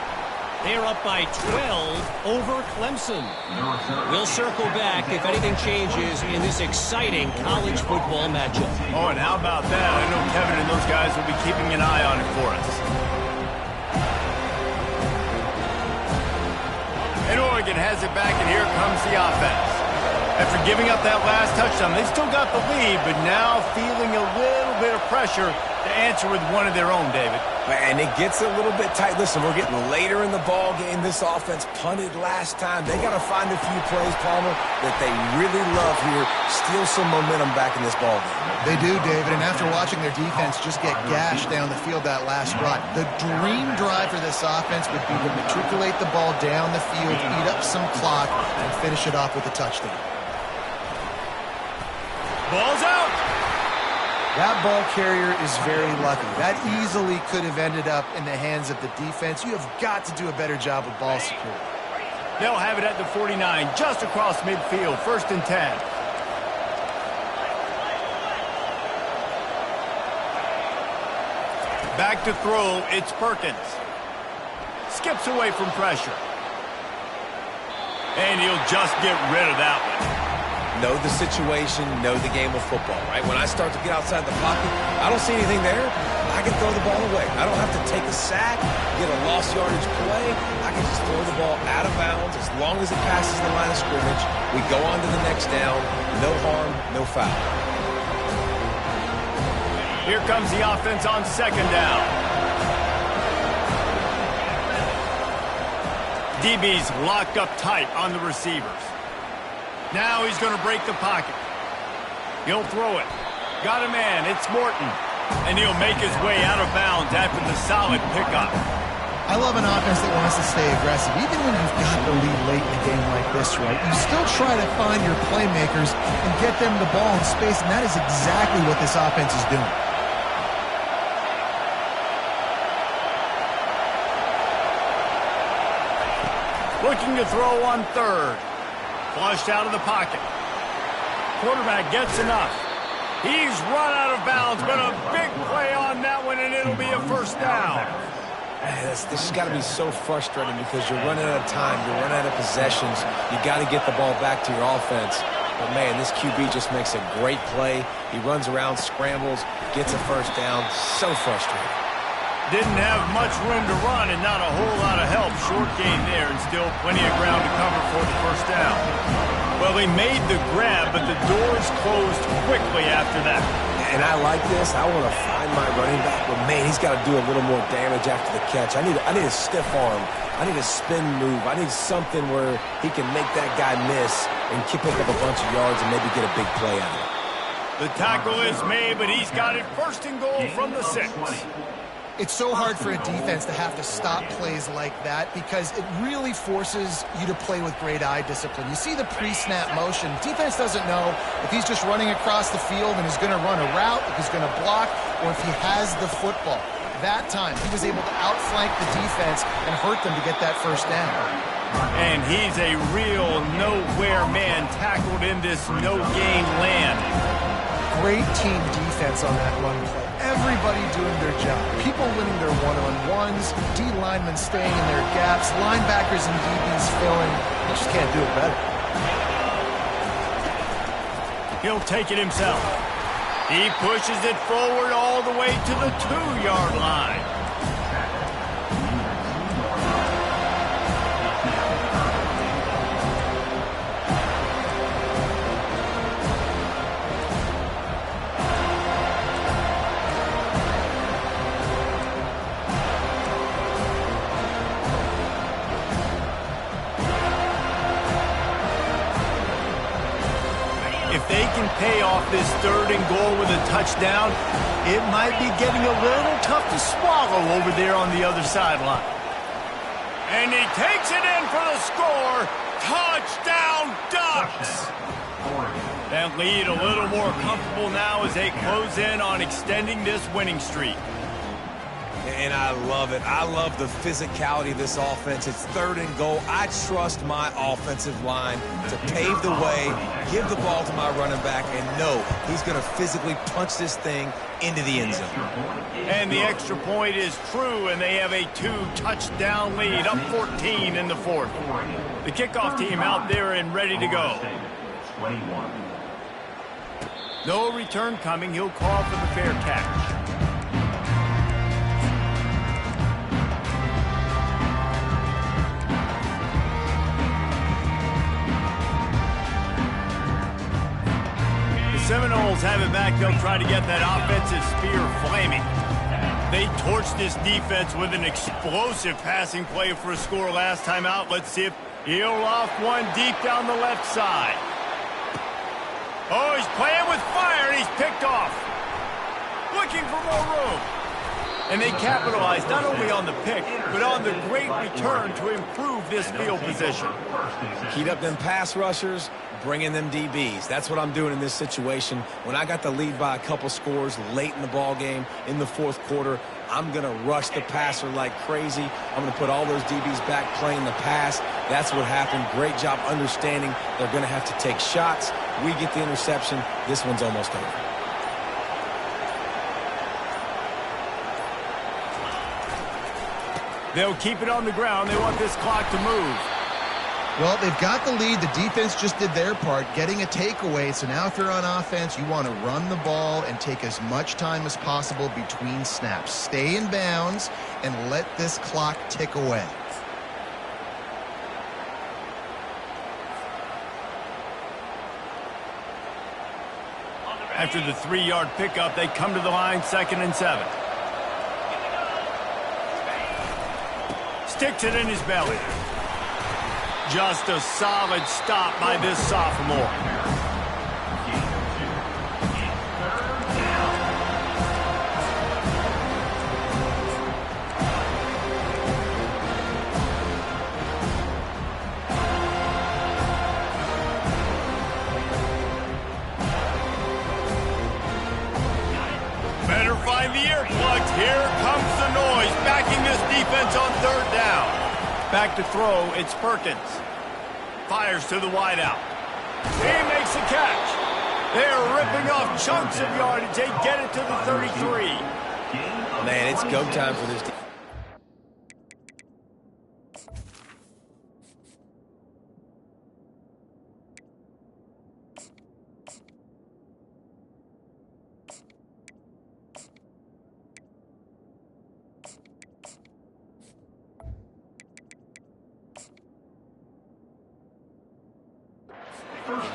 They're up by 12 over Clemson. We'll circle back if anything changes in this exciting college football matchup. Oh, and how about that? I know Kevin and those guys will be keeping an eye on it for us. And Oregon has it back, and here comes the offense. After giving up that last touchdown, they still got the lead, but now feeling a little bit of pressure to answer with one of their own, David. And it gets a little bit tight. Listen, we're getting later in the ball game. This offense punted last time. They got to find a few plays, Palmer, that they really love here. Steal some momentum back in this ball game. They do, David, and after watching their defense just get gashed down the field that last drive, the dream drive for this offense would be to matriculate the ball down the field, eat up some clock, and finish it off with a touchdown. Ball's out. That ball carrier is very lucky. That easily could have ended up in the hands of the defense. You have got to do a better job with ball security. They'll have it at the 49, just across midfield, 1st and 10. Back to throw, it's Perkins. Skips away from pressure. And he'll just get rid of that one. Know the situation, know the game of football, right? When I start to get outside the pocket, I don't see anything there. I can throw the ball away. I don't have to take a sack, get a lost yardage play. I can just throw the ball out of bounds as long as it passes the line of scrimmage. We go on to the next down. No harm, no foul. Here comes the offense on 2nd down. DB's locked up tight on the receivers. Now he's going to break the pocket. He'll throw it. Got a man. It's Morton. And he'll make his way out of bounds after the solid pickup. I love an offense that wants to stay aggressive. Even when you've got the lead late in the game like this, right? You still try to find your playmakers and get them the ball in space, and that is exactly what this offense is doing. Looking to throw on 3rd. Flushed out of the pocket. Quarterback gets enough. He's run out of bounds, but a big play on that one, and it'll be a 1st down. This has got to be so frustrating because you're running out of time. You're running out of possessions. You got to get the ball back to your offense. But, man, this QB just makes a great play. He runs around, scrambles, gets a 1st down. So frustrating. Didn't have much room to run and not a whole lot of help. Short gain there and still plenty of ground to cover for the 1st down. Well, he made the grab, but the doors closed quickly after that. And I like this. I want to find my running back, but, man, he's got to do a little more damage after the catch. I need a stiff arm. I need a spin move. I need something where he can make that guy miss and pick up a bunch of yards and maybe get a big play out of it. The tackle is made, but he's got it 1st and goal from the 6. It's so hard for a defense to have to stop plays like that because it really forces you to play with great eye discipline. You see the pre-snap motion. Defense doesn't know if he's just running across the field and is going to run a route, if he's going to block, or if he has the football. That time, he was able to outflank the defense and hurt them to get that 1st down. And he's a real nowhere man tackled in this no-gain land. Great team defense on that run play. Everybody doing their job. People winning their one-on-ones, D linemen staying in their gaps, linebackers and DBs filling. They just can't do it better. He'll take it himself. He pushes it forward all the way to the 2-yard line. If they can pay off this 3rd and goal with a touchdown, it might be getting a little tough to swallow over there on the other sideline. And he takes it in for the score. Touchdown, Ducks! That lead a little more comfortable now as they close in on extending this winning streak. And I love it. I love the physicality of this offense. It's 3rd and goal. I trust my offensive line to pave the way, give the ball to my running back, and know he's going to physically punch this thing into the end zone. And the extra point is true, and they have a 2-touchdown lead, up 14 in the 4th. The kickoff team out there and ready to go. 21. No return coming. He'll call for the fair catch. Seminoles have it back. They'll try to get that offensive spear flaming. They torched this defense with an explosive passing play for a score last time out. Let's see if he'll loft one deep down the left side. Oh, he's playing with fire, and he's picked off. Looking for more room. And they capitalized not only on the pick, but on the great return to improve this field position. Heat up them pass rushers, bring in them DBs. That's what I'm doing in this situation. When I got the lead by a couple scores late in the ball game, in the 4th quarter, I'm going to rush the passer like crazy. I'm going to put all those DBs back playing the pass. That's what happened. Great job understanding they're going to have to take shots. We get the interception. This one's almost over. They'll keep it on the ground. They want this clock to move. Well, they've got the lead. The defense just did their part, getting a takeaway. So now if you're on offense, you want to run the ball and take as much time as possible between snaps. Stay in bounds and let this clock tick away. After the 3-yard pickup, they come to the line, 2nd and 7. Sticks it in his belly. Just a solid stop by this sophomore. Better find the earplugs. Here comes the noise, backing this defense on 3rd down. Back to throw, it's Perkins. Fires to the wideout. He makes the catch. They're ripping off chunks of yardage. They get it to the 33. Man, it's go time for this team.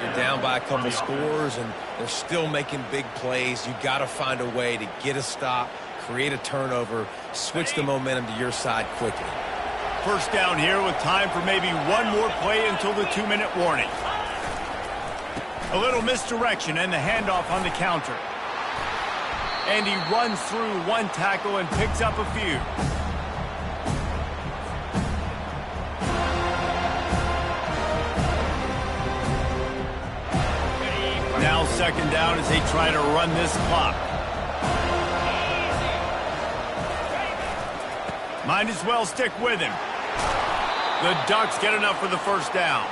You're down by a couple scores, and they're still making big plays. You got to find a way to get a stop, create a turnover, switch the momentum to your side quickly. First down here with time for maybe one more play until the 2-minute warning. A little misdirection and the handoff on the counter. And he runs through one tackle and picks up a few. Now 2nd down as they try to run this clock. Might as well stick with him. The Ducks get enough for the first down.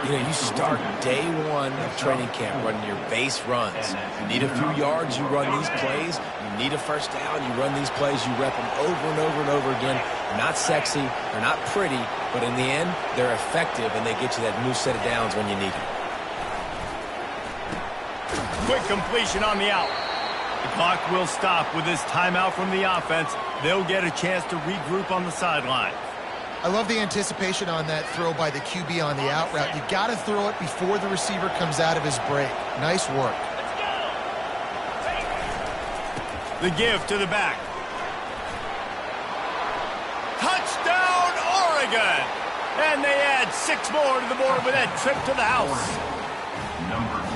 You know, you start day one of training camp running your base runs. You need a few yards, you run these plays. You need a first down, you run these plays. You rep them over and over and over again. They're not sexy, they're not pretty, but in the end, they're effective, and they get you that new set of downs when you need it. Quick completion on the out. The clock will stop with this timeout from the offense. They'll get a chance to regroup on the sideline. I love the anticipation on that throw by the QB on the out route. You got to throw it before the receiver comes out of his break. Nice work. The give to the back. Touchdown, Oregon! And they add 6 more to the board with that trip to the house.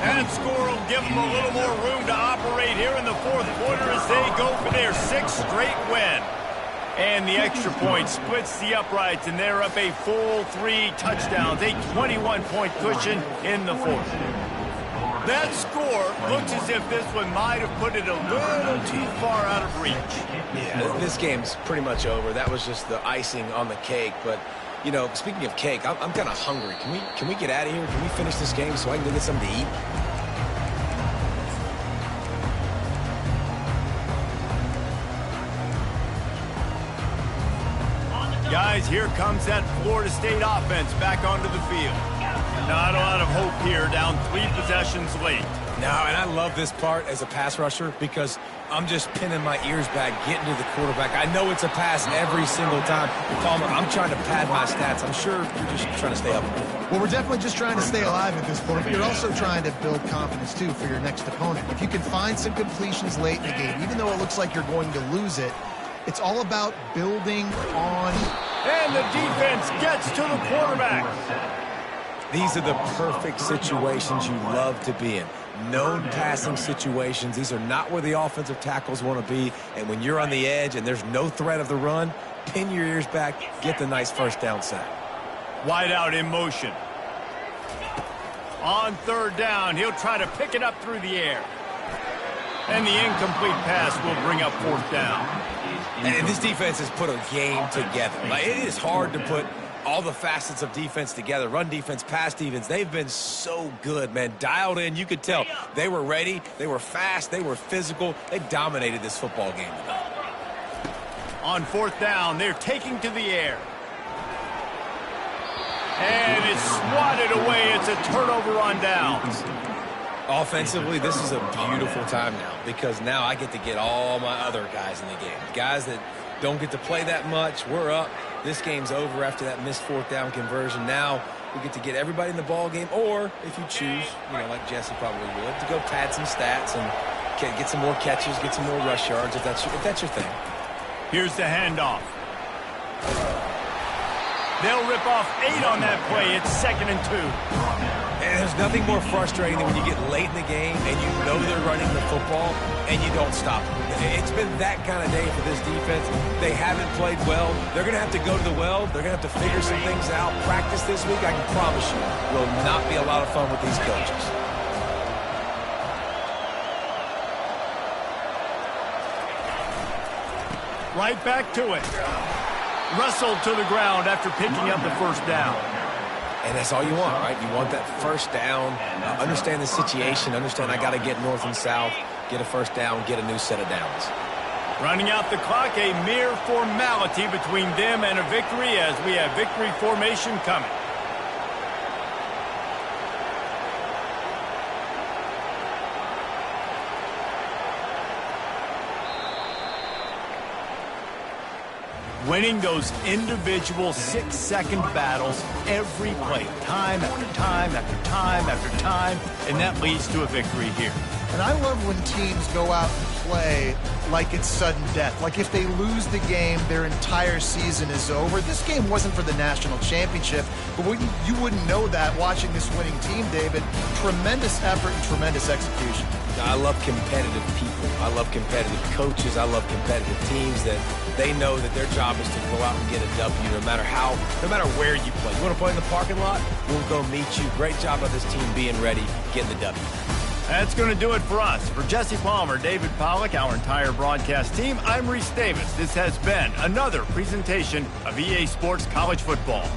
That score will give them a little more room to operate here in the 4th quarter as they go for their 6th straight win. And the extra point splits the uprights, and they're up a full 3 touchdowns, a 21-point cushion in the 4th. That score looks as if this one might have put it a little too far out of reach. Yeah, this game's pretty much over. That was just the icing on the cake. But, you know, speaking of cake, I'm kind of hungry. Can we get out of here? Can we finish this game so I can go get something to eat? Guys, here comes that Florida State offense back onto the field. Not a lot of hope here, down 3 possessions late. No, and I love this part as a pass rusher because I'm just pinning my ears back, getting to the quarterback. I know it's a pass every single time. Palmer, I'm trying to pad my stats. I'm sure you're just trying to stay up. Well, we're definitely just trying to stay alive at this point, but you're also trying to build confidence, too, for your next opponent. If you can find some completions late in the game, even though it looks like you're going to lose it, it's all about building on. And the defense gets to the quarterback. These are the perfect situations you love to be in. Known passing situations. These are not where the offensive tackles want to be. And when you're on the edge and there's no threat of the run, pin your ears back, get the nice first down sack. Wide out in motion. On 3rd down, he'll try to pick it up through the air. And the incomplete pass will bring up 4th down. And this defense has put a game together. Like, it is hard to put all the facets of defense together. Run defense, pass defense. They've been so good, man. Dialed in. You could tell they were ready. They were fast. They were physical. They dominated this football game today. On 4th down, they're taking to the air. And it's swatted away. It's a turnover on downs. Offensively, this is a beautiful time now because now I get to get all my other guys in the game. Guys that don't get to play that much. We're up. This game's over after that missed 4th down conversion. Now we get to get everybody in the ball game, or if you choose, you know, like Jesse probably would, to go pad some stats and get some more catches, get some more rush yards if that's your thing. Here's the handoff. They'll rip off 8 on that play. It's 2nd and 2. And there's nothing more frustrating than when you get late in the game and you know they're running the football and you don't stop them. It's been that kind of day for this defense. They haven't played well. They're going to have to go to the well. They're going to have to figure some things out. Practice this week, I can promise you, will not be a lot of fun with these coaches. Right back to it. Wrestled to the ground after picking up the 1st down. And that's all you want, right? You want that first down, understand the situation, understand I got to get north and south, get a 1st down, get a new set of downs. Running out the clock, a mere formality between them and a victory as we have victory formation coming. Winning those individual 6-second battles every play, time after time after time after time, and that leads to a victory here. And I love when teams go out and play like it's sudden death. Like if they lose the game, their entire season is over. This game wasn't for the national championship, but you wouldn't know that watching this winning team, David. Tremendous effort and tremendous execution. I love competitive people. I love competitive coaches. I love competitive teams that they know that their job is to go out and get a W no matter where you play. You want to play in the parking lot? We'll go meet you. Great job of this team being ready, getting the W. That's going to do it for us. For Jesse Palmer, David Pollack, our entire broadcast team, I'm Reese Davis. This has been another presentation of EA Sports College Football.